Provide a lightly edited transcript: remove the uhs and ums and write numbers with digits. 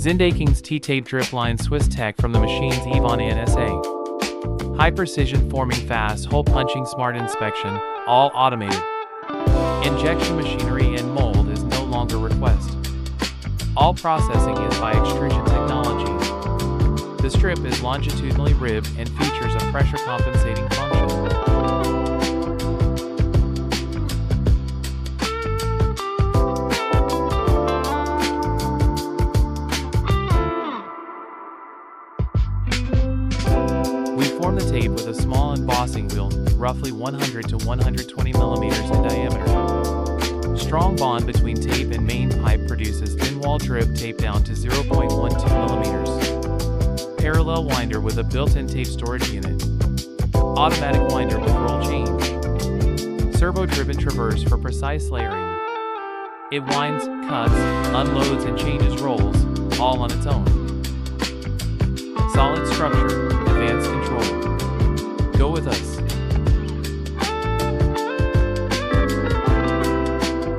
Zindaking's T-tape drip line Swiss Tech from the machine's Evon NSA. High precision forming, fast hole punching, smart inspection, all automated. Injection machinery and mold is no longer request. All processing is by extrusion technology. The strip is longitudinally ribbed and features a pressure compensating function. We form the tape with a small embossing wheel, roughly 100 to 120 millimeters in diameter. Strong bond between tape and main pipe produces thin wall drip tape down to 0.12 millimeters. Parallel winder with a built-in tape storage unit. Automatic winder with roll change. Servo-driven traverse for precise layering. It winds, cuts, unloads and changes rolls, all on its own. Solid structure, advanced control. Go with us.